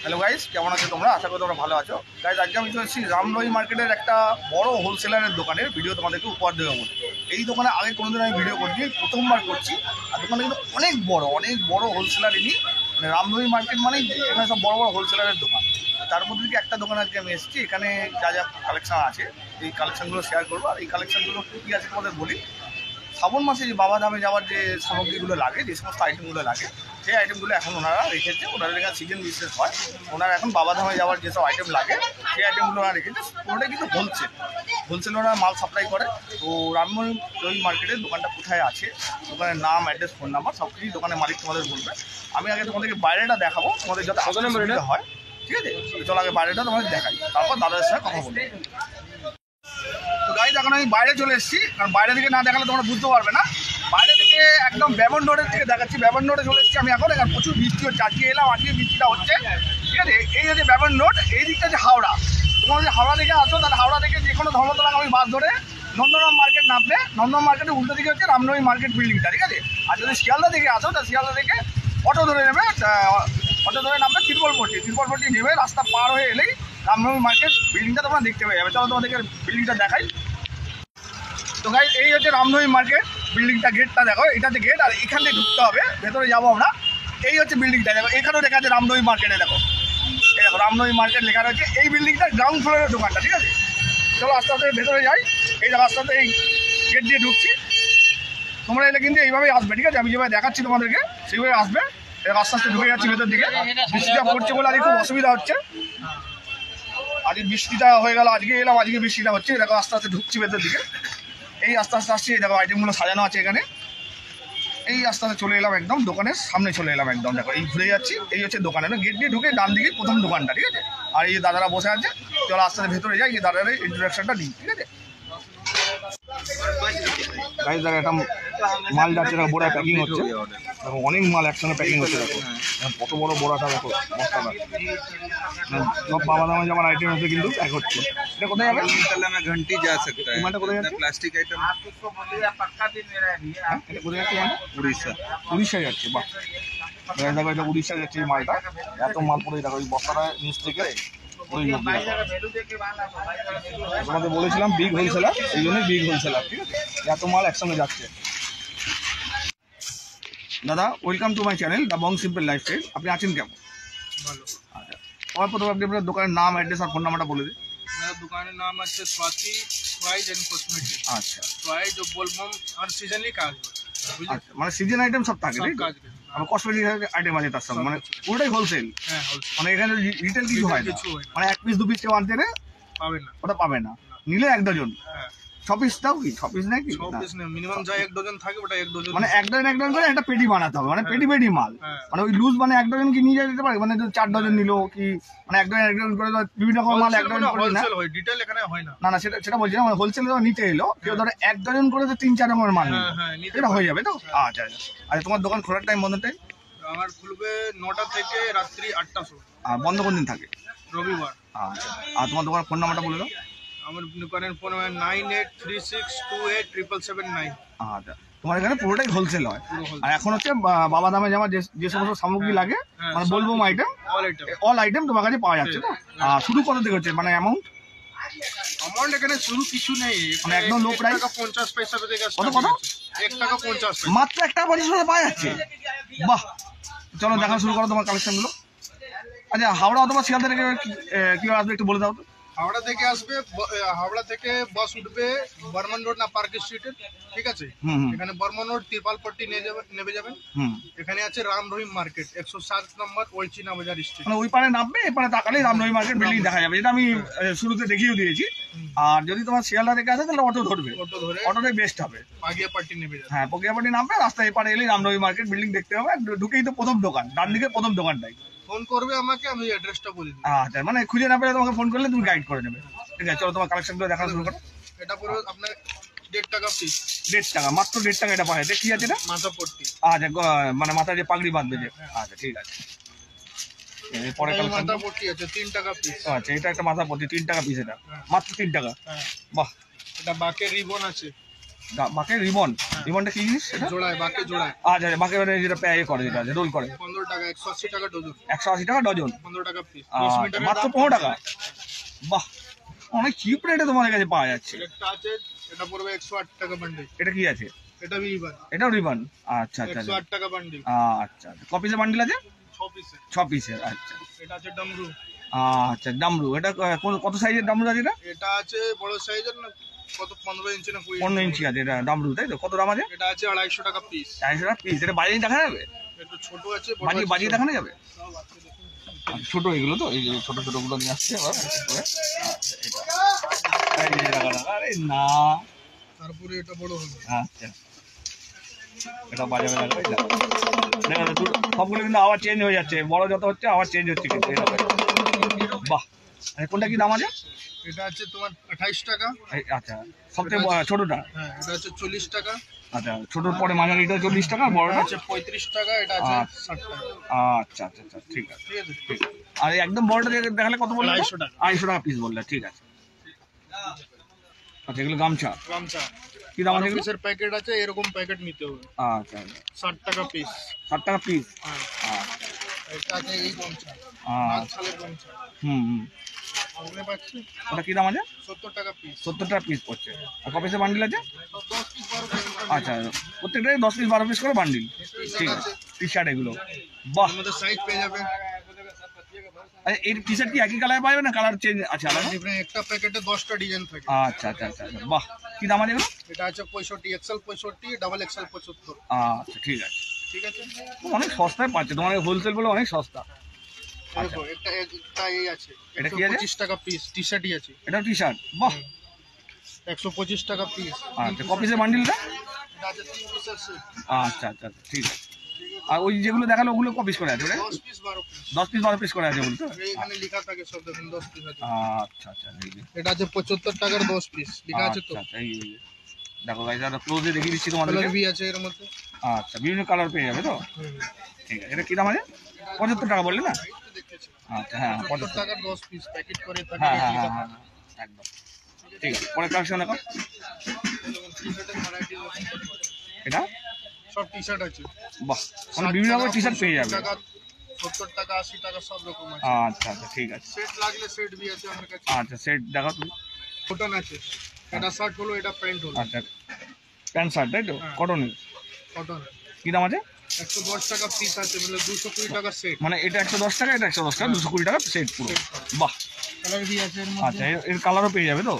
Hello guys, কেমন আছো তোমরা? আশা করি তোমরা ভালো আছো। গাইস, আজকে আমি চলে এসেছি রামনবমী মার্কেটের একটা বড় হোলসেলারের দোকানের ভিডিও তোমাদেরকে উপহার দেবো বলে। এই দোকানে আগে কোনোদিন আমি ভিডিও করছি, প্রথমবার করছি। আর দোকানে কিন্তু অনেক বড় হোলসেলার ইনি। মানে রামনবমী মার্কেট মানে এখানে সব বড় হোলসেলারের দোকান। তার মধ্যে থেকে একটা দোকান আজকে আমি এসেছি। এখানে যা কালেকশন আছে এই কালেকশনগুলো শেয়ার করবো। আর এই কালেকশনগুলো কী আছে তোমাদের বলি। শ্রাবণ মাসে যে বাবাধামে যাওয়ার যে সামগ্রীগুলো লাগে, যে সমস্ত আইটেমগুলো লাগে, সেই আইটেমগুলো এখন ওনারা রেখেছে। ওনারা এখানে সিজন বিজনেস হয়। ওনারা এখন বাবাধামে যাওয়ার যেসব আইটেম লাগে সেই আইটেমগুলো ওনারা রেখেছে। ওটাই কিন্তু হোলসেল ওনারা মাল সাপ্লাই করে। তো রামনবমী মার্কেটের দোকানটা কোথায় আছে, দোকানের নাম, অ্যাড্রেস, ফোন নাম্বার সব কিছুই দোকানের মালিক তোমাদের বলবে। আমি আগে তোমাদেরকে বাইরেটা দেখাবো, তোমাদের যাতে সুবিধা হয়। ঠিক আছে, চলো আগে বাইরেটা তোমাদের দেখাই, তারপর দাদাদের সঙ্গে কথা বলবো। তো গাইজ, এখন আমি বাইরে চলে এসেছি, কারণ বাইরে থেকে না দেখালে তোমরা বুঝতে পারবে না। বাইরে থেকে একদম ব্যাবন রোডের থেকে দেখাচ্ছি। ব্যাবন রোডে চলে এসেছি আমি এখন প্রচুর বৃষ্টি হচ্ছে। আজকে এলাম, আজকে বৃষ্টিটা হচ্ছে। ঠিক আছে, এই হচ্ছে ব্যাবন রোড, এই দিকটা যে হাওড়া। তোমরা যদি হাওড়া থেকে আসো তাহলে হাওড়া থেকে যে কোনো ধর্মতলাগামী বাস ধরে নন্দনরাম মার্কেট নামবে। নন্দনরাম মার্কেটের উল্টো দিকে হচ্ছে রামনবমী মার্কেট বিল্ডিংটা। ঠিক আছে, আর যদি শিয়ালদা থেকে আসো তাহলে শিয়ালদা থেকে অটো ধরে নেবে। অটো ধরে নামবে ত্রিপলপট্টি নেবে। রাস্তা পার হয়ে এলেই রামনবমী মার্কেট বিল্ডিংটা তোমরা দেখতে পেয়ে যাবে। চলো তোমাদেরকে বিল্ডিংটা দেখাই। তো গাইস, এই হচ্ছে রামনবমী মার্কেট বিল্ডিংটা। গেটটা দেখো, এটা হচ্ছে গেট, আর এখান থেকে ঢুকতে হবে, ভেতরে যাবো আমরা। এই হচ্ছে বিল্ডিংটা, দেখো এখানেও লেখা আছে রামনবমী মার্কেটে। দেখো এই দেখো রামনবমী মার্কেট লেখা রয়েছে। এই বিল্ডিংটা গ্রাউন্ড ফ্লোরের দোকানটা। ঠিক আছে, চলো আস্তে আস্তে ভেতরে যাই। এই দেখো আস্তে আস্তে এই গেট দিয়ে ঢুকছি। তোমরা এলে কিন্তু এইভাবেই আসবে। ঠিক আছে, আমি যেভাবে দেখাচ্ছি তোমাদেরকে সেইভাবে আসবে। আস্তে আস্তে ঢুকে যাচ্ছি ভেতর দিকে। বৃষ্টিটা পড়ছে বলে আজকে খুব অসুবিধা হচ্ছে। আজকে বৃষ্টিটা হয়ে গেল, আজকে এলাম, আজকে বৃষ্টিটা হচ্ছে। দেখো আস্তে আস্তে ঢুকছি ভেতর দিকে। এই আস্তে আস্তে আসছি, দেখো আইটেমগুলো সাজানো আছে এখানে। এই আস্তে আস্তে চলে এলাম, একদম দোকানের সামনে চলে এলাম একদম। দেখো এই ঘুরে যাচ্ছি, এই হচ্ছে দোকানে। গেট দিয়ে ঢুকে ডান দিকে প্রথম দোকানটা। ঠিক আছে, আর এই দাদারা বসে আছে। চলো আস্তে আস্তে ভেতরে যাই, এই দাদাদের ইন্ট্রোডাকশনটা দিই। ঠিক আছে গাইস, দেখো একটা মাল যাচ্ছে, দেখো বোড়া প্যাকিং হচ্ছে। দেখো অনেক মাল একসঙ্গে প্যাকিং হচ্ছে। দেখো কত বড় বোড়াটা, দেখো বস্তাটা। সব বাবাদামে যেমন আইটেম হচ্ছে কিন্তু প্যাক হচ্ছে। এটা কোথায় যাবে? घंटी जा सकता है। এটা কোথায় যাচ্ছে? प्लास्टिक आइटम এটা কোথায় যাচ্ছে? उड़ीसा। উড়িষ্যা যাচ্ছে। বাহ, দেখো এটা উড়িষ্যা যাচ্ছে এই মালটা। এত মাল পরে দেখো এই বস্তাটা নিচ থেকে তোমাদের বলেছিলাম বিগ হোলসেলার, এই জন্যই বিগ হোলসেলার। ঠিক আছে, এত মাল একসঙ্গে যাচ্ছে। দাদা, welcome to my channel the Bong simple lifestyle. আপনি আছেন কেমন? ভালো। আচ্ছা, আমার প্রথমে আপনি আপনার দোকানের নাম, অ্যাড্রেস আর ফোন নাম্বারটা বলে দিন। मेरा दुकान का नाम है स्वाति टॉयज एंड कॉस्मेटिक। আচ্ছা टॉय जो बोलबम हर सीजन ही काज আচ্ছা, মানে সিজন আইটেম সব থাকে, তাই তো? আমার কসমেটিক আইটেম আছে তার সঙ্গে, মানে পুরোটাই হোলসেল। হ্যাঁ হোলসেল, মানে এখানে রিটেল কিছু হয় না। মানে 1 পিস 2 পিস কেউ আনতে পাবে না, ওটা পাবে না। নিলে 1 ডজন। হ্যাঁ 6 পিস দাও কি? 6 পিস নাকি? 6 পিস না, মিনিমাম যা 1 ডজন থাকে ওটা 1 ডজন। মানে 1 ডজন করে একটা পেটি বানাতে হবে, মানে পেটি মাল। মানে ওই লুজ মানে 1 ডজন কি নিয়ে যেতে পারে? মানে 4 ডজন নিলো কি, মানে 1 ডজন করে বিভিন্ন রকম মাল 1 ডজন করে না। হোলসেল হয়, ডিটেইল এখানে হয় না। না না, সেটা বলছি না। মানে হোলসেল নিতে এলো কেউ, ধরো 1 ডজন করে তো 3-4 রকমের মাল নিলো, এটা হয়ে যাবে তো? আচ্ছা আচ্ছা। আচ্ছা, তোমার দোকান খোলার টাইম, বন্ধ টাইম? আমার খুলবে 9টা থেকে রাত্রি 8টা সময়। আর বন্ধ কোন দিন থাকে? রবিবার। আচ্ছা, আর তোমার দোকানের ফোন নাম্বারটা বলে দাও। আমার দোকানের ফোন 9836287779। আচ্ছা, তোমার এখানে পুরোটাই হোলসেল হয়। আর এখন হচ্ছে বাবাদামে যাওয়ার যে সমস্ত সামগ্রী লাগে, মানে বলবো আইটেম, অল আইটেম তোমার কাছে পাওয়া যাচ্ছে তো? শুরু কত থেকে হচ্ছে, মানে অ্যামাউন্ট এখানে শুরু কিছু নেই, মানে একদম লো প্রাইস। 50 পয়সা থেকে কত কত? 1 টাকা 50 পয়সা, মাত্র 1 টাকা 50 পয়সা পাওয়া যাচ্ছে। বাহ, চলো দেখা শুরু করো তোমার কালেকশনগুলো। আচ্ছা, হাওড়া অথবা শিয়ালদা থেকে কীভাবে আসবে একটু বলে দাও তো। হাওড়া থেকে আসবে, হাওড়া থেকে বাস উঠবে বর্মন রোড না পার্ক স্ট্রিটে। ঠিক আছে, এখানে বর্মন রোড ত্রিপালপট্টি নেমে যাবেন। এখানে আছে রামনবমী মার্কেট 107 নম্বর ওলচিনা বাজার স্ট্রিট। মানে ওই পারে নামবে, এই পারে তাকালেই রামনবমী মার্কেট বিল্ডিং দেখা যাবে, যেটা আমি শুরুতে দেখিয়ে দিয়েছি। আর যদি তোমার শিয়ালদা থেকে আসে তাহলে অটো ধরবে, অটোটাই বেস্ট হবে। পাগিয়াপাট্টি নেমে যাবে। হ্যাঁ, পগিয়াপাটি নামবে, রাস্তায় এপারে এলেই রামনবমী মার্কেট বিল্ডিং দেখতে হবে। ঢুকেই তো প্রথম দোকান, ডান দিকে প্রথম দোকানটাই। ফোন করবে আমাকে, আমি অ্যাড্রেসটা বলে দিই। আচ্ছা, মানে খুঁজে না পেলে তোমাকে ফোন করলে তুমি গাইড করে নেবে। ঠিক আছে, চলো তোমার কালেকশনগুলো দেখা শুরু করো। এটা পুরো আপনার 1.5 টাকা পিস। 1.5 টাকা, মাত্র 1.5 টাকা এটা পাওয়া যায়। কি আছে এটা? মাথা পট্টি। আচ্ছা, মানে মাথায় যে পাগড়ি বাঁধবে যে। আচ্ছা ঠিক আছে, এরপরে মাথা পট্টি আছে 3 টাকা পিস। আচ্ছা, এটা একটা মাথা পট্টি 3 টাকা পিস, এটা মাত্র 3 টাকা। বাহ, এটা বাকের রিবন আছে বাকের রিবন, রিবনটা কি জিনিস সেটা? জোড়ায়, বাকে জোড়ায়। আচ্ছা বাকের মানে যেটা পেয়ে করে, যেটা রোল করে 15 টাকা, 180 টাকা ডজন। 180 টাকা ডজন, 15 টাকা পিস। মাত্র 15 টাকা। বাহ, অনেক চিপ রেটে তোমাদের কাছে পাওয়া যাচ্ছে। একটা আছে, এটা পড়বে 108 টাকা বান্ডিল। এটা কি আছে? এটা রিবন। এটাও রিবন। আচ্ছা আচ্ছা 108 টাকা বান্ডিল। আচ্ছা আচ্ছা। ক পিসের বান্ডিল আছে? 6 পিসের। 6 পিসের। আচ্ছা এটা আছে ডামরু। আচ্ছা ডামরু, এটা কত সাইজের ডামরু আছে এটা? এটা আছে বড় সাইজের না, কত 15 ইঞ্চি না 20 15 ইঞ্চি আছে এটা ডামরু, তাই তো? কত দাম আছে? এটা আছে 250 টাকা পিস। 250 টাকা পিস। এটা বাজিয়ে দেখানো যাবে? একটু ছোট আছে, বড় বাজিয়ে আছে। বাজিয়ে দেখানো যাবে? সব আছে দেখুন। ছোট এগুলো তো, এই যে ছোট ছোট গুলো নিয়ে আসছে আবার। আচ্ছা এটা এই যে রাখা, আরে না। তারপরে এটা বড় হবে। আচ্ছা এটা বাজারে লাগবে। দেখো সবগুলো কিন্তু আবার চেঞ্জ হয়ে যাচ্ছে, বড় যত হচ্ছে আবার চেঞ্জ হচ্ছে কিন্তু। এটা বাহ, কোনটা কি দাম আছে? এটা আছে তোমার 28 টাকা। আচ্ছা সবথেকে ছোটটা? হ্যাঁ, এটা আছে 40 টাকা। আচ্ছা ছোটোর পরে মাঝারিটা 40 টাকা, এটা বড়টা আছে 35 টাকা, এটা আছে 60 টাকা। আচ্ছা আচ্ছা আচ্ছা ঠিক আছে। ঠিক আছে। ঠিক আছে। আর এই একদম বড়টা দেখালে কত বললে? 250 টাকা। 250 টাকা পিস বললে, ঠিক আছে। আচ্ছা এগুলো গামছা গামছা কি দাম আছে এগুলো? পিসের প্যাকেট আছে, এরকম প্যাকেট নিতে হবে। আচ্ছা 60 টাকা পিস। 60 টাকা পিস। হ্যাঁ, আচ্ছা এটা আছে এই গামছা, আচ্ছা। ছালের গামছা। হুম বুঝতে পারছি। ওটা কি দাম আছে? 70 টাকা পিস। 70 টাকা পিস পড়ছে। আর ক পিসের বান্ডিল আছে? 10 পিস 12 পিস। আচ্ছা প্রত্যেকটাই 10 পিস 12 পিস করে বান্ডিল। ঠিক আছে। টি শার্ট এগুলো, বাহ। এর মধ্যে সাইজ পেয়ে যাবে। আরে এই টি শার্ট কি একই কালার পাবে না কালার চেঞ্জ আছে আলাদা? ডিফারেন্ট, একটা প্যাকেটে 10টা ডিজাইন থাকে। আচ্ছা আচ্ছা আচ্ছা বাহ। কি দাম আছে এগুলো? এটা আছে 65, এক্সেল 65, ডাবল এক্সেল 75। আচ্ছা ঠিক আছে। ঠিক আছে। অনেক সস্তায় পাচ্ছে তোমার, হোলসেল বলে অনেক সস্তা। দেখো একটা এই আছে, এটা কি আছে? 125 টাকা পিস। টি শার্টই আছে, এটা টি শার্ট, বাহ। 125 টাকা পিস। আচ্ছা ক পিসের বান্ডিলটা? এটা আছে 3 পিসের সেট। আচ্ছা আচ্ছা আচ্ছা ঠিক আছে। আর ওই যেগুলো দেখালো ওগুলো ক পিস করে আছে? 10 পিস 12 পিস। 10 পিস 12 পিস করে আছে বলতো? এইখানে লেখা থাকে সব, দেখুন 10 পিস আছে। আচ্ছা আচ্ছা এই যে। এটা আছে 75 টাকার 10 পিস লেখা আছে তো। আচ্ছা আচ্ছা এই যে। দেখো গাইস আর ক্লোজে দেখিয়ে দিচ্ছি তোমাদের। কালার বি আছে এর মধ্যে। আচ্ছা বিভিন্ন কালার পেয়ে যাবে তো? ঠিক আছে। এটা কি দাম আছে? 75 টাকা বললে না? আচ্ছা হ্যাঁ 75 টাকার 10 পিস প্যাকেট করে থাকে। হ্যাঁ হ্যাঁ হ্যাঁ একদম ঠিক আছে। পরে কালেকশন দেখো। টি-শার্টের ভ্যারাইটি এটা সব টি-শার্ট আছে। বাহ, মানে বিভিন্ন রকমের টি শার্ট পেয়ে যাবে। 70 টাকা 80 টাকা সব রকম আছে। আচ্ছা আচ্ছা ঠিক আছে। সেট লাগলে সেট বি আছে আমার কাছে। আচ্ছা সেট দেখো তুমি। কটন আছে, এটা শার্ট হলো, এটা প্যান্ট হলো। আচ্ছা প্যান্ট শার্ট তাই তো? হ্যাঁ। কটনের কটন কি দাম আছে? 110 টাকা পিস আছে, মানে 220 টাকা সেট। মানে এটা 110 টাকা, এটা 110 টাকা, 220 টাকা সেট পুরো। বাহ। কালার বি আছে এর আচ্ছা মধ্যে। এর কালারও পেয়ে যাবে তো?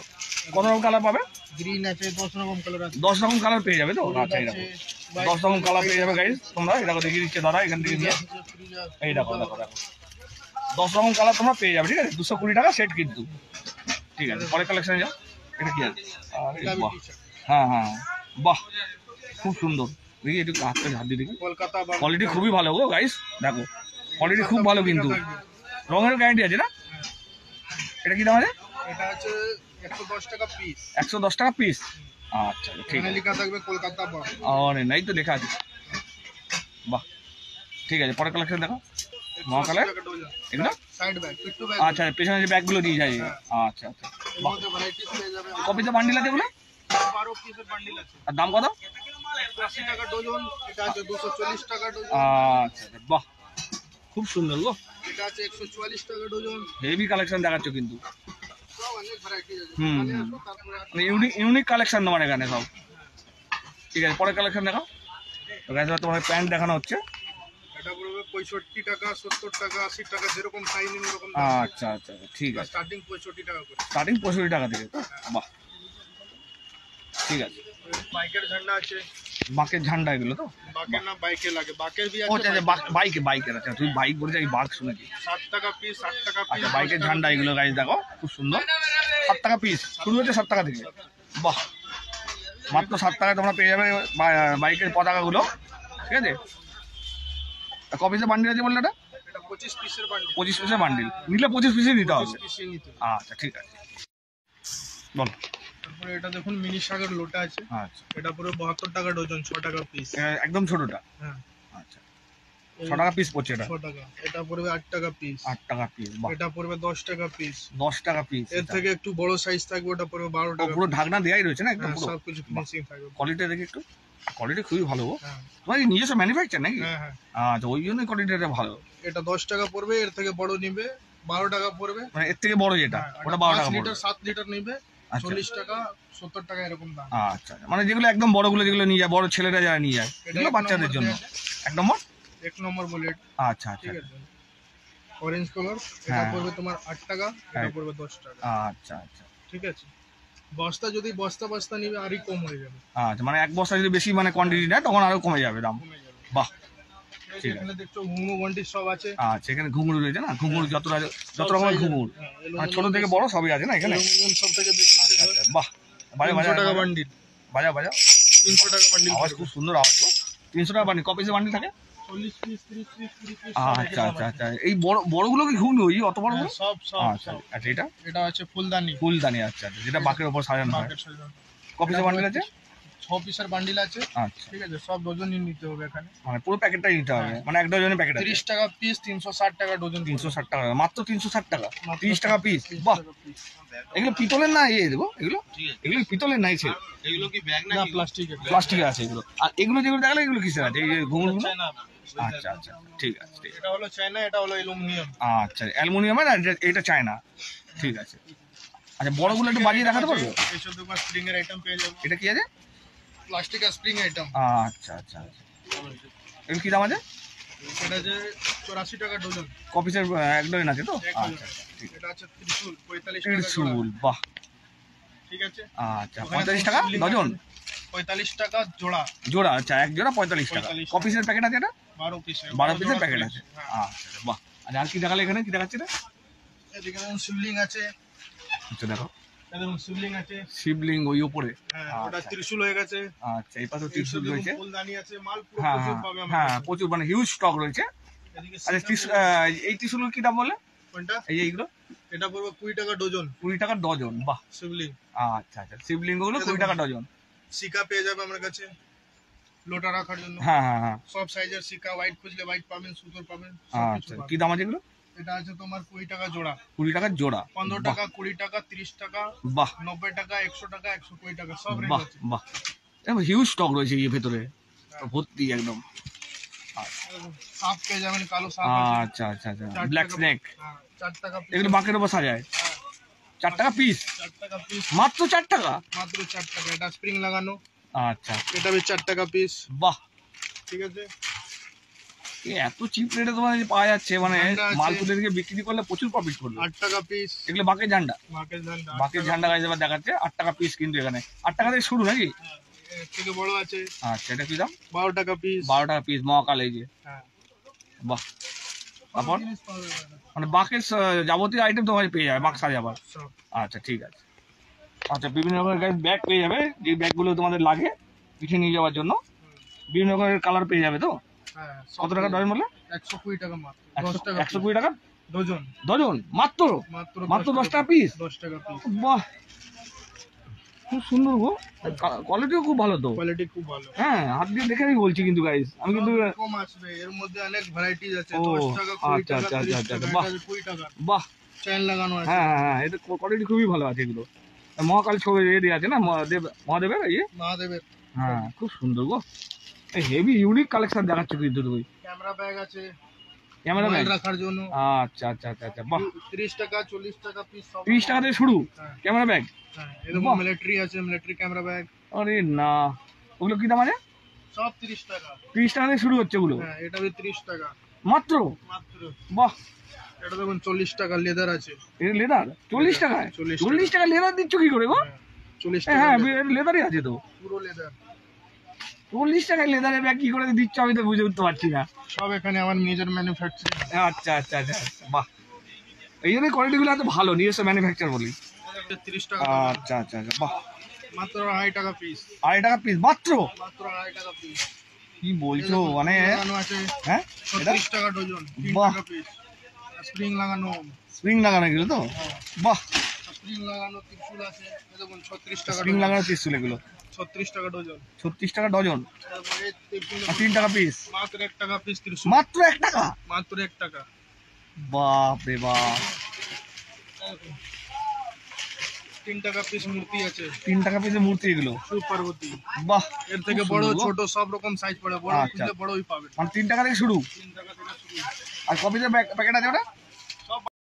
কত রকম কালার পাবে? গ্রিন আছে, 10 রকম কালার আছে। 10 রকম কালার পেয়ে যাবে তো? আচ্ছা এই দেখো 10 রকম কালার পেয়ে যাবে গাইস তোমরা। এই দেখো দেখিয়ে দিচ্ছে দাদা এখান থেকে নিয়ে। এই দেখো দেখো দেখো 10 রকম কালার তোমরা পেয়ে যাবে, ঠিক আছে? 220 টাকা সেট কিন্তু। ঠিক আছে পরে কালেকশনে যাও। এটা কি আছে? আরে বাহ, হ্যাঁ হ্যাঁ বাহ খুব সুন্দর। দেখি একটু হাতটা ঝাড় দিয়ে দেখি। কলকাতা কোয়ালিটি খুবই ভালো গো গাইস, দেখো কোয়ালিটি খুব ভালো কিন্তু। রঙের গ্যারান্টি আছে না? এটা কি দাম আছে? এটা আছে 110 টাকা পিস। 110 টাকা পিস। আচ্ছা ঠিক এখানে আছে। লেখা থাকবে কলকাতা বার। আরে নাই তো লেখা আছে। বাহ ঠিক আছে পরে কালেকশন দেখো। মহাকালের এগুলো সাইড ব্যাগ, পিট্টু ব্যাগ। আচ্ছা পেছনে যে ব্যাগগুলো দিয়ে যায়। আচ্ছা আচ্ছা এর মধ্যে ভ্যারাইটিস পেয়ে যাবে। কপিতে বান্ডিল আছে এগুলো? 12 পিসের বান্ডিল আছে। আর দাম কত? 80 টাকা ডজন। এটা আছে 240 টাকা ডজন। আচ্ছা বাহ খুব সুন্দর গো। এটা আছে 144 টাকা ডজন। হেভি কালেকশন দেখাচ্ছ কিন্তু। সব অনেক ভ্যারাইটিস আছে। হুম, এখানে হুম। আসো, তারপরে মানে ইউনিক কালেকশন তোমার এখানে সব। ঠিক আছে পরে কালেকশন দেখাও। তো গাইস তোমার প্যান্ট দেখানো হচ্ছে। এটা পড়বে 65 টাকা, 70 টাকা, 80 টাকা, যেরকম সাইজ এরকম। আচ্ছা আচ্ছা ঠিক আছে। স্টার্টিং 65 টাকা করে। স্টার্টিং 65 টাকা থেকে তো? বাহ ঠিক আছে। বাইকের ঝান্ডা আছে। বাকের ঝান্ডা এগুলো তো? বাকের না বাইকে লাগে, বাকের বি ও আছে। আচ্ছা বাইকের আছে। তুমি বাইক বলেছো, আমি বাঘ শুনেছি। 60 টাকা পিস, 60 টাকা পিস। আচ্ছা বাইকের ঝান্ডা এগুলো গাইস দেখো খুব সুন্দর। 7 টাকা পিস, শুরু হচ্ছে 7 টাকা থেকে। বাহ মাত্র 7 টাকায় তোমরা পেয়ে যাবে বাইকের পতাকাগুলো, ঠিক আছে? ক পিসের বান্ডিল আছে বললে এটা? এটা 25 পিসের বান্ডিল। 25 পিসের বান্ডিল নিলে 25 পিসই দিতে হবে। 25 পিসই নিতে। আচ্ছা ঠিক আছে বলো। তারপরে এটা দেখুন মিনি শাকের লোটা আছে। আচ্ছা এটা পুরো 72 টাকা ডজন, 6 টাকা পিস। একদম ছোটটা? হ্যাঁ। আচ্ছা 6 টাকা পিস পড়ছে এটা। 6 টাকা। এটা পড়বে 8 টাকা পিস। 8 টাকা পিস, বাহ। এটা পড়বে 10 টাকা পিস। 10 টাকা পিস। এর থেকে একটু বড় সাইজ থাকবে, ওটা পড়বে 12 টাকা। পুরো ঢাকনা দেয়াই রয়েছে না একদম পুরো? সব কিছু ফিনিশিং থাকবে। কোয়ালিটি দেখি একটু, কোয়ালিটি খুবই ভালো গো। হ্যাঁ তোমার কি নিজস্ব ম্যানুফ্যাকচার নাকি? হ্যাঁ। আচ্ছা, ওই জন্যই কোয়ালিটিটা ভালো। এটা 10 টাকা পড়বে, এর থেকে বড় নিবে 12 টাকা পড়বে। মানে এর থেকে বড় যেটা ওটা 12 টাকা 5 পড়বে। লিটার 7 লিটার নিবে আচ্ছা 40 টাকা 70 টাকা এরকম দাম। আচ্ছা, মানে যেগুলো একদম বড়গুলো যেগুলো নিয়ে যায়, বড় ছেলেরা যারা নিয়ে যায়, এগুলো বাচ্চাদের জন্য। 1 নম্বর বুলেট। আচ্ছা আচ্ছা, ঠিক আছে, অরেঞ্জ কালার। এটা পড়বে তোমার 8 টাকা, এটা পড়বে 10 টাকা। আচ্ছা আচ্ছা, ঠিক আছে। বস্তা যদি বস্তা নিবে আরই কম হয়ে যাবে। আচ্ছা, মানে এক বস্তা যদি বেশি মানে কোয়ান্টিটি নেয় তখন আরো কমে যাবে দাম। কমে যাবে। বাহ, ঠিক আছে। এখানে দেখছো ঘুঙু বন্টি সব আছে। আচ্ছা, এখানে ঘুঙুর রয়েছে না? ঘুঙুর যত রকমের ঘুঙুর, মানে ছোট থেকে বড় সবই আছে না এখানে? সব থেকে বেশি বাহ, বাজা 300 টাকা বান্ডিল। বাজা বাজা 300 টাকা বান্ডিল। আওয়াজ খুব সুন্দর আওয়াজ তো। 300 টাকা বান্ডিল। ক পিসের বান্ডিল থাকে? 40 পিস 30 পিস 30 পিস। আচ্ছা আচ্ছা আচ্ছা, এই বড়গুলো কি ঘুঙু? ওই অত বড়? সব আচ্ছা আচ্ছা, এটা এটা আছে ফুলদানি। ফুলদানি। আচ্ছা আচ্ছা, যেটা বাকের উপর সাজানো হয়। ক পিসের বান্ডিল আছে? 6 পিসের বান্ডিল আছে। আচ্ছা, ঠিক আছে, সব ডজনই নিতে হবে এখানে। মানে পুরো প্যাকেটটাই নিতে হবে, মানে এক ডজনের প্যাকেট আছে। 30 টাকা পিস, 360 টাকা ডজন। 360 টাকা, মাত্র 360 টাকা, 30 টাকা পিস। বাহ, এগুলো পিতলের না? দেবো এগুলো, এগুলো পিতলের নাই ছিল? এগুলো কি ব্যাগ না প্লাস্টিকের? প্লাস্টিকের আছে এগুলো। আর এগুলো যেগুলো দেখালে এগুলো কিসের আছে? এই যে ঘুঙুরগুলো? আচ্ছা আচ্ছা, ঠিক আছে ঠিক আছে। এটা হলো চায়না, এটা হলো অ্যালুমিনিয়াম। আচ্ছা, অ্যালুমিনিয়ামের, আর এটা চায়না। ঠিক আছে। আচ্ছা, বড়গুলো একটু বাজিয়ে দেখাতে পারবে? এই শুধু স্প্রিং এর আইটেম পেয়ে যাবে। এটা কি আছে? প্লাস্টিক আর স্প্রিং আইটেম। আচ্ছা আচ্ছা আচ্ছা, এগুলো কি দাম আছে? এটা যে 84 টাকা ডজন। কপিসের এক ডজন আছে তো? এক ডজন। আচ্ছা ঠিক আছে। এটা আছে ত্রিশূল 45 টাকা ত্রিশূল, বাহ। ঠিক আছে। আচ্ছা, 45 টাকা ডজন? 45 টাকা জোড়া। জোড়া, আচ্ছা, এক জোড়া 45 টাকা। 45 কপিসের প্যাকেট আছে এটা? 12 পিসের। 12 পিসের প্যাকেট আছে। আচ্ছা, বাহ। আর কি দেখালে এখানে? কি দেখাচ্ছে এটা? এদিকে যেমন শিবলিং আছে। আচ্ছা, দেখো এরকম শিবলিং আছে। শিবলিং ওই উপরে। হ্যাঁ, ওটা ত্রিশূল হয়ে গেছে। আচ্ছা, এই পাশে ত্রিশূল রয়েছে। ফুলদানি আছে, মাল পুরো হ্যাঁ প্রচুর পাবে আমাদের। হ্যাঁ, প্রচুর, মানে হিউজ স্টক রয়েছে। এদিকে আচ্ছা, এই ত্রিশূলের কি দাম বলে? কোনটা? এইগুলো এটা পড়বে 20 টাকা ডজন। 20 টাকা ডজন, বাহ। শিবলিং। আচ্ছা আচ্ছা, শিবলিঙ্গ গুলো 20 টাকা ডজন। সিকা পেয়ে যাবে আমার কাছে লোটা রাখার জন্য। হ্যাঁ হ্যাঁ হ্যাঁ, সব সাইজের সিকা, হোয়াইট খুঁজলে হোয়াইট পাবেন, সুতোর পাবেন। আচ্ছা, কি দাম আছে এগুলো? এটা আছে তোমার 20 টাকা জোড়া। 20 টাকা জোড়া, 15 টাকা, 20 টাকা, 30 টাকা, বাহ। 90 টাকা, 100 টাকা, 120 টাকা, সব রেঞ্জ বাহ আছে। বাহ, হিউজ স্টক রয়েছে এই ভেতরে, ভর্তি একদম। সাপ পেয়ে যাবেন, কালো সাপ আছে। আচ্ছা আচ্ছা আচ্ছা, ব্ল্যাক স্নেক। 4 টাকা পিস। এগুলো বাঁকের উপর সাজায়। 4 টাকা পিস? 4 টাকা পিস, মাত্র 4 টাকা? মাত্র 4 টাকা। এটা স্প্রিং লাগানো। আচ্ছা, এটা भी 4 টাকা পিস। বাহ। ঠিক আছে, এত চিপ রেটে তোমার পাওয়া যাচ্ছে, মানে ঝান্ডা আছে। মাল তুলে থেকে বিক্রি করলে প্রচুর প্রফিট করবে। 8 টাকা পিস। এগুলো বাঁকের ঝান্ডা? মার্কেট ঝান্ডা। বাঁকের ঝান্ডা গাছ এবার দেখাচ্ছে 8 টাকা পিস, কিন্তু এখানে 8 টাকা থেকে শুরু নাকি? এর থেকে বড় আছে। আচ্ছা, এটা কি দাম? 12 টাকা পিস। 12 টাকা পিস, মহাকাল এই যে, হ্যাঁ, বাহ। তারপর জিনিস পাওয়া যাবে না। মানে বাঁকের যাবতীয় আইটেম তোমার পেয়ে যাবে, বাঁক সাজাবার। সব। আচ্ছা, ঠিক আছে। আচ্ছা, বিভিন্ন রকমের ব্যাগ পেয়ে যাবে, যে ব্যাগগুলো তোমাদের লাগে পিঠে নিয়ে যাওয়ার জন্য। বিভিন্ন রকমের কালার পেয়ে যাবে তো? হ্যাঁ, কত টাকা ডজন বললে? 120 টাকা মাত্র। 10 টাকা 120 টাকা ডজন। ডজন? মাত্র মাত্র 10 টাকা পিস? 10 টাকা পিস। বাহ, খুব সুন্দর গো, কোয়ালিটিও খুব ভালো তো। কোয়ালিটি খুব ভালো। হ্যাঁ, হাত দিয়ে দেখে আমি বলছি কিন্তু গাইস, আমি কিন্তু কম আসবে, এর মধ্যে অনেক ভ্যারাইটিজ আছে। ও, 10 টাকা, 20 আচ্ছা, টাকা, আচ্ছা, 30 আচ্ছা, টাকা, বাহ। এটা 20 টাকা। বাহ, চেইন লাগানো আছে। হ্যাঁ হ্যাঁ হ্যাঁ, এটা কোয়ালিটি খুবই ভালো আছে এগুলো। মহাকাল ছবি দিয়ে আছে না, মহাদেবের ইয়ে। মহাদেবের। হ্যাঁ, খুব সুন্দর গো, হেভি ইউনিক কালেকশন দেখাচ্ছে কিন্তু তুমি। ক্যামেরা ব্যাগ আছে, ক্যামেরা মোবাইল ব্যাগ? রাখার জন্য। আচ্ছা আচ্ছা আচ্ছা আচ্ছা, বাহ। 30 টাকা, 40 টাকা পিস সব। 30 টাকা থেকে শুরু হ্যাঁ। Camera bag? হ্যাঁ, এরকম বাহ। মিলিটারি আছে, মিলিটারি ক্যামেরা ব্যাগ। আরে না, ওগুলো কি দাম আছে? সব 30 টাকা। 30 টাকা থেকে শুরু হচ্ছে ওগুলো? হ্যাঁ, এটা भी 30 টাকা মাত্র? মাত্র। বাহ, এটা দেখুন 40 টাকা লেদার আছে। এটা লেদার 40 টাকায়? 40 টাকা লেদার দিচ্ছ কি করে গো? হ্যাঁ, 40 হ্যাঁ, টাকা লেদারই আছে তো। পুরো লেদার। 40 টাকায় লেদারের ব্যাগ কি করে দিচ্ছ আমি তো বুঝে উঠতে পারছি না। সব এখানে আমার নিজের ম্যানুফ্যাকচারিং। আচ্ছা আচ্ছা আচ্ছা, বাহ। এই জন্য কোয়ালিটিগুলো এত ভালো, নিজস্ব ম্যানুফ্যাকচার বলি। 30 টাকা। আচ্ছা আচ্ছা আচ্ছা, বাহ। মাত্র 2.5 টাকা পিস। 2.5 টাকা পিস মাত্র? মাত্র 2.5 টাকা পিস। কি বলছো, মানে? লাগানো আছে। হ্যাঁ, 30 টাকা ডজন, 3 বাহ। টাকা পিস। স্প্রিং লাগানো। স্প্রিং লাগানো গেল তো? বাহ, স্প্রিং লাগানো ত্রিশূল আছে, এই দেখুন 36 টাকা স্প্রিং ডজন। লাগানো ত্রিশূল এগুলো 36 টাকা ডজন। 36 টাকা ডজন তারপরে ত্রিশূল আর 3 টাকা পিস, মাত্র 1 টাকা পিস ত্রিশূল, মাত্র 1 টাকা। মাত্র 1 টাকা। বাপ রে বাপ, 3 টাকা পিস মূর্তি আছে, 3 টাকা পিসের মূর্তি এগুলো, শিব পার্বতী। বাহ। এর থেকে খুব বড় সুন্দর গো। ছোট সব রকম সাইজ পড়ে, বড় আচ্ছা। খুঁজলে বড়ই পাবেন। মানে 3 টাকা থেকে শুরু। 3 টাকা থেকে শুরু। আর কপিসের প্যাকেট আছে ওটা?